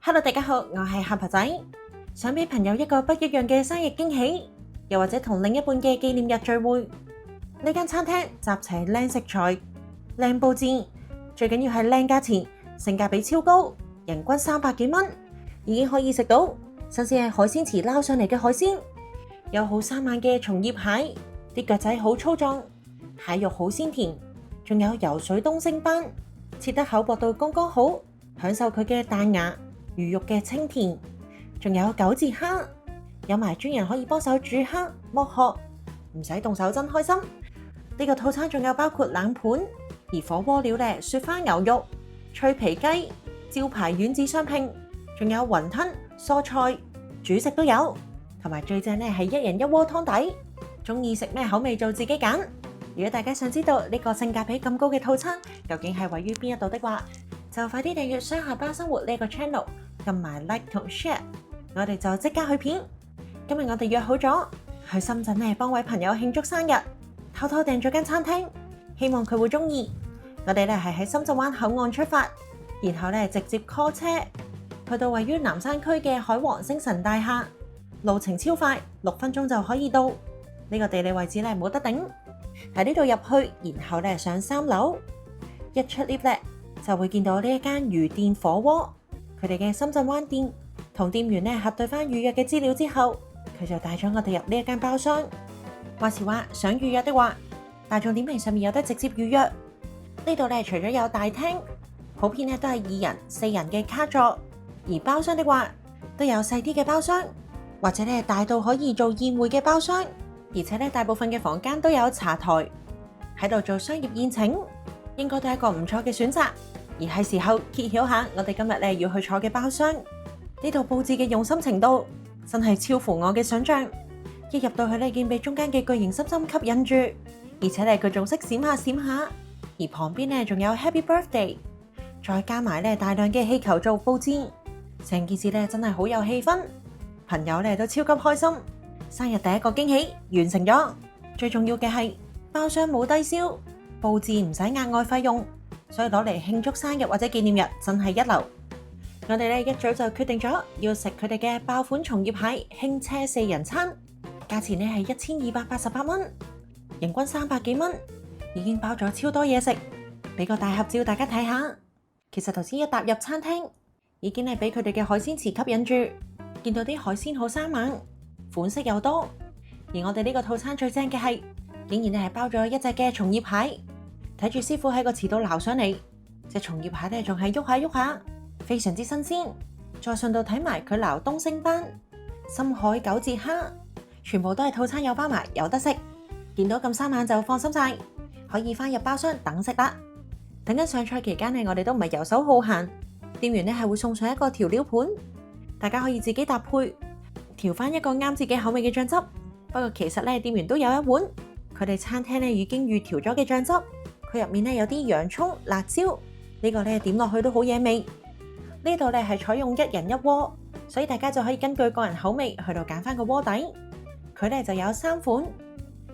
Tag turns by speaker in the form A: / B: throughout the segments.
A: Hello，大家好，我係夏婆仔，想俾朋友一個不一樣嘅生日驚喜，又或者同另一半嘅紀念日聚會，呢間餐廳集齊靚食材、靚佈置，最緊要係靚價錢，性價比超高，人均300幾蚊，已經可以食到新鮮係海鮮池撈上嚟嘅海鮮，有好生猛嘅松葉蟹，啲腳仔好粗壯，蟹肉好鮮甜，仲有游水東星斑，切得厚薄度剛剛好，享受佢嘅彈牙。魚肉嘅清甜，仲有九節蝦，有埋專人可以幫手煮蝦剝殼，唔使動手真開心。呢個套餐仲有包括冷盤，而火鍋料咧，雪花牛肉、脆皮雞、招牌丸子雙拼，仲有雲吞、蔬菜、主食都有，同埋最正咧係一人一鍋湯底，中意食咩口味就自己揀。如果大家想知道呢個性價比咁高嘅套餐究竟係位於邊一度的話，就快啲訂閱雙下巴生活呢個 channel， 撳埋 like 同 share， 我哋就即刻去片。今日我哋約好咗去深圳咧幫位朋友慶祝生日，偷偷訂咗間餐廳，希望佢會中意。我哋咧係喺深圳灣口岸出發，然後咧直接 call 車去到位於南山區嘅海皇星辰大廈，路程超快，6分鐘就可以到。呢個地理位置咧冇得頂，喺呢度入去，然後咧上3樓，一出 lift 咧就會見到呢一間魚店火鍋，佢哋嘅深圳灣店同店員咧核對翻預約嘅資料之後，佢就帶咗我哋入呢一間包廂。話時話想預約的話，大眾點評上面有得直接預約。呢度咧除咗有大廳，普遍咧都係2人、4人嘅卡座，而包廂的話都有細啲嘅包廂，或者咧大到可以做宴會嘅包廂，而且咧大部分嘅房間都有茶台，喺度做商業宴請，應該都係一個唔錯嘅選擇。而係時候揭曉下我哋今日咧要去坐嘅包廂，呢度佈置嘅用心程度真係超乎我嘅想象。一入到去咧，見被中間嘅巨型心心吸引住，而且咧佢仲識閃下閃下，而旁邊咧仲有 Happy Birthday， 再加埋咧大量嘅氣球做佈置，成件事咧真係好有氣氛，朋友咧都超級開心。生日第一個驚喜完成咗，最重要嘅係包廂冇低消，佈置唔使額外費用。所以攞嚟慶祝生日或者紀念日真係一流。我哋咧一早就決定咗要食佢哋嘅爆款松葉蟹輕車4人餐，價錢咧係1288蚊，人均300幾蚊，已經包咗超多嘢食。俾個大合照大家睇下。其實頭先一踏入餐廳，已經係俾佢哋嘅海鮮池吸引住，見到啲海鮮好生猛，款式又多。而我哋呢個套餐最正嘅係，竟然係包咗一隻嘅松葉蟹。睇住師傅喺個池度撈上嚟，隻松葉蟹咧仲係喐下喐下，非常之新鮮。再順道睇埋佢撈東星斑、深海九節蝦，全部都係套餐有包埋，有得食。見到咁生猛就放心晒，可以翻入包廂等食啦。等緊上菜期間咧，我哋都唔係游手好閒，店員咧係會送上一個調料盤，大家可以自己搭配調翻一個啱自己口味嘅醬汁。不過其實咧，店員都有一碗佢哋餐廳咧已經預調咗嘅醬汁。佢入面咧有啲洋蔥、辣椒，呢個咧點落去都好惹味。呢度咧係採用1人1鍋，所以大家就可以根據個人口味去到揀翻個鍋底。佢咧就有3款，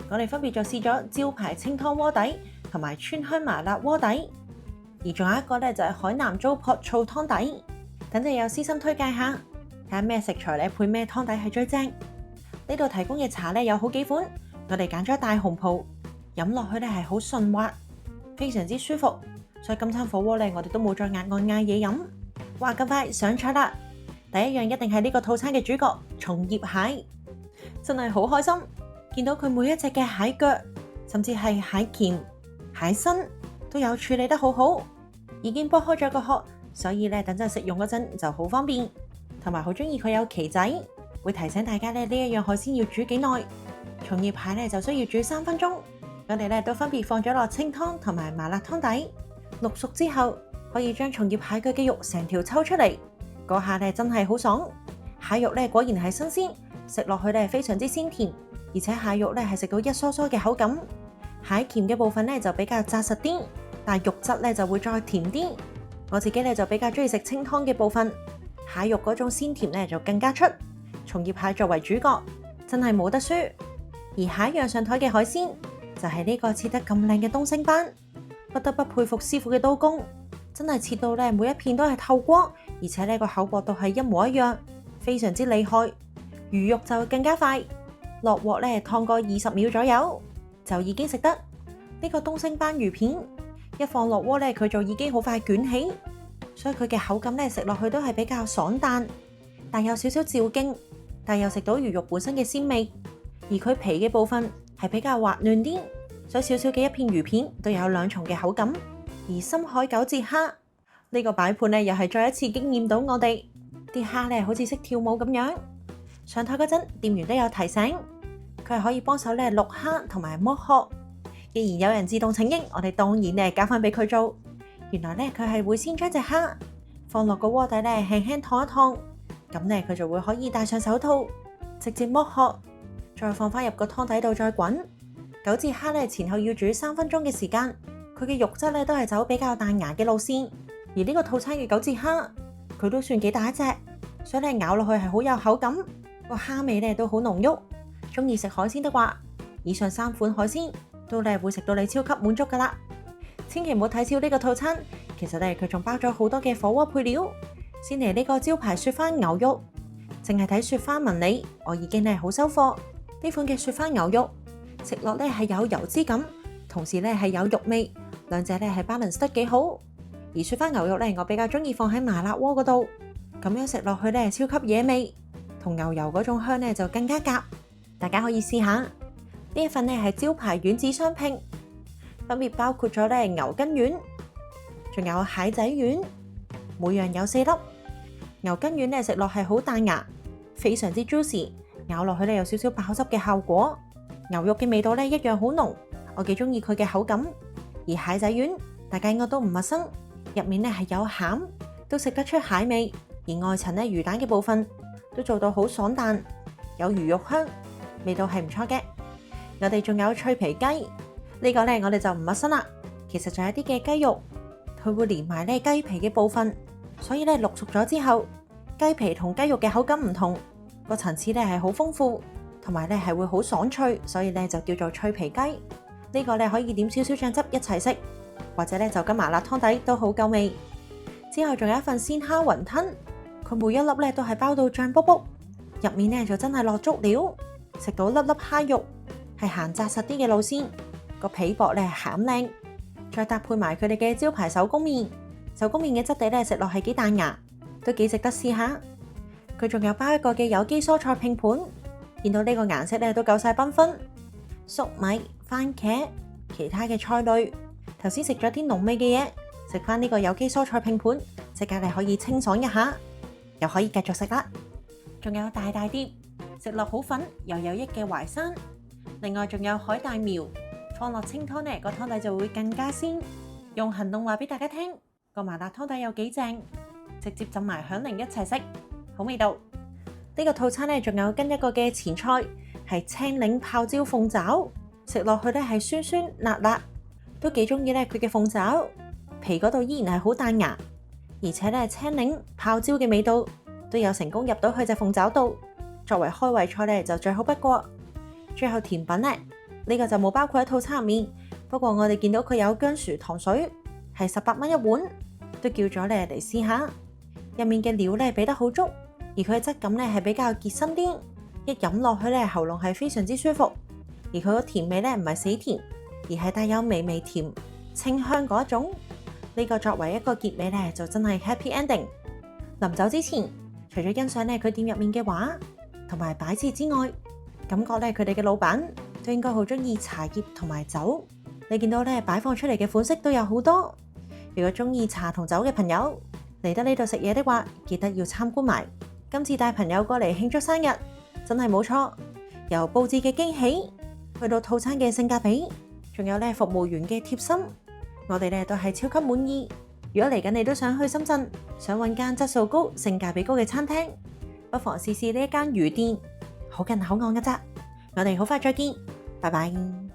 A: 我哋分別就試咗招牌清湯鍋底同埋川香麻辣鍋底，而仲有一個咧就係海南糟粕醋湯底。等陣有私心推介下，睇下咩食材咧配咩湯底係最正。呢度提供嘅茶咧有好幾款，我哋揀咗大紅袍，飲落去咧係好順滑，非常之舒服，所以今餐火鍋咧，我哋都冇再額外嗌嘢飲。話咁快上菜啦！第一樣一定係呢個套餐嘅主角松葉蟹，真係好開心，見到佢每一隻嘅蟹腳，甚至係蟹鉗、蟹身都有處理得好好，已經剝開咗個殼，所以咧等陣食用嗰陣就好方便。同埋好中意佢有旗仔，會提醒大家咧呢一樣海鮮要煮幾耐。松葉蟹咧就需要煮3分鐘。我哋咧都分別放咗落清湯同埋麻辣湯底，淥熟之後可以將松葉蟹嘅肌肉成條抽出嚟，嗰下咧真係好爽。蟹肉咧果然係新鮮，食落去咧非常之鮮甜，而且蟹肉咧係食到一疏疏嘅口感。蟹鉗嘅部分咧就比較紮實啲，但係肉質咧就會再甜啲。我自己咧就比較中意食清湯嘅部分，蟹肉嗰種鮮甜咧就更加出。松葉蟹作為主角，真係冇得輸。而下一樣上台嘅海鮮，就係呢個切得咁靚嘅東星斑，不得不佩服師傅嘅刀工，真係切到咧每一片都係透光，而且呢個厚薄度係一模一樣，非常之厲害。魚肉就更加快，落鑊呢燙個20秒左右就已經食得。呢個東星斑魚片一放落鍋呢，佢就已經好快捲起，所以佢嘅口感呢食落去都係比較爽彈，但有少少嚼勁，但又食到魚肉本身嘅鮮味。而佢皮嘅部分係比較滑嫩啲，所以小小嘅一片魚片都有兩重嘅口感。而深海九節蝦呢個擺盤呢，又係再一次驚豔到我哋，啲蝦呢好似識跳舞咁樣。上台嗰陣，店員都有提醒，佢係可以幫手咧淥蝦同埋剝殼。既然有人自動請纓，我哋當然咧交翻俾佢做。原來咧佢係會先將隻蝦放落個鍋底咧輕輕燙一燙，咁咧佢就會可以戴上手套，直接剝殼，再放翻入個湯底度再滾。九節蝦咧前後要煮3分鐘嘅時間，佢嘅肉質咧都係走比較彈牙嘅路線。而呢個套餐嘅九節蝦，佢都算幾大一隻，所以咧咬落去係好有口感，個蝦味咧都好濃郁。中意食海鮮的話，以上3款海鮮都咧會食到你超級滿足噶啦。千祈唔好睇少呢個套餐，其實咧佢仲包咗好多嘅火鍋配料。先嚟呢個招牌雪花牛肉，淨係睇雪花紋理，我已經係好收貨。呢款嘅雪花牛肉食落咧係有油脂感，同時咧係有肉味，兩者咧係 balance 得幾好。而雪花牛肉咧，我比較中意放喺麻辣鍋嗰度，咁樣食落去咧超級惹味，同牛油嗰種香咧就更加夾。大家可以試下呢一份咧係招牌丸子雙拼，分別包括咗咧牛筋丸，仲有蟹仔丸，每樣有4粒。牛筋丸咧食落係好彈牙，非常之 juicy， 咬落去咧有少少爆汁嘅效果。牛肉嘅味道咧一樣好濃，我幾中意佢嘅口感。而蟹仔丸大家應該都唔陌生，入面咧係有餡，都食得出蟹味。而外層咧魚蛋嘅部分都做到好爽彈，有魚肉香，味道係唔錯嘅。我哋仲有脆皮雞，呢個咧我哋就唔陌生啦。其實仲有啲嘅雞肉，佢會連埋咧雞皮嘅部分，所以咧淥熟咗之後，雞皮同雞肉嘅口感唔同，個層次咧係好豐富，同埋咧係會好爽脆，所以咧就叫做脆皮雞。呢個咧可以點少少醬汁一齊食，或者咧就跟麻辣湯底都好夠味。之後仲有一份鮮蝦雲吞，佢每一粒咧都係包到脹卜卜，入面咧就真係落足料，食到粒粒蝦肉係行紮實啲嘅路線，個皮薄咧係餡靚，再搭配埋佢哋嘅招牌手工麵，手工麵嘅質地咧食落係幾彈牙，都幾值得試下。佢仲有包一個嘅有機蔬菜拼盤，見到呢個顏色咧都夠晒繽紛，粟米、番茄、其他嘅菜類。頭先食咗啲濃味嘅嘢，食翻呢個有機蔬菜拼盤，即刻你可以清爽一下，又可以繼續食啦。仲有大大碟，食落好粉又有益嘅淮山。另外仲有海帶苗，放落清湯呢個湯底就會更加鮮。用行動話俾大家聽，個麻辣湯底有幾正，直接浸埋響鈴一齊食，好味道。呢個套餐呢仲有跟一個嘅前菜，係青檸泡椒鳳爪，食落去呢係酸酸辣辣，都幾中意呢佢嘅鳳爪皮嗰度依然係好彈牙，而且呢青檸泡椒嘅味道都有成功入到去隻鳳爪度，作為開胃菜呢就最好不過。最後甜品呢個就冇包括喺套餐入面，不過我哋見到佢有薑薯糖水，係18蚊一碗，都叫咗你嚟試下。入面嘅料呢俾得好足，而佢嘅質感呢係比較結身啲，一飲落去呢喉嚨係非常之舒服。而佢個甜味呢唔係死甜，而係帶有微微甜清香嗰一種。呢個作為一個結尾呢，就真係 happy ending。臨走之前，除咗欣賞呢佢店入面嘅畫同埋擺設之外，感覺咧佢哋嘅老闆都應該好中意茶葉同埋酒。你見到咧擺放出嚟嘅款式都有好多。如果中意茶同酒嘅朋友嚟得呢度食嘢的話，記得要參觀埋。今次帶朋友過嚟慶祝生日，真係冇錯。由佈置嘅驚喜，去到套餐嘅性價比，仲有咧服務員嘅貼心，我哋咧都係超級滿意。如果嚟緊你都想去深圳，想揾間質素高、性價比高嘅餐廳，不妨試試呢一間魚店。好近口岸㗎咋，我哋好快再見，拜拜。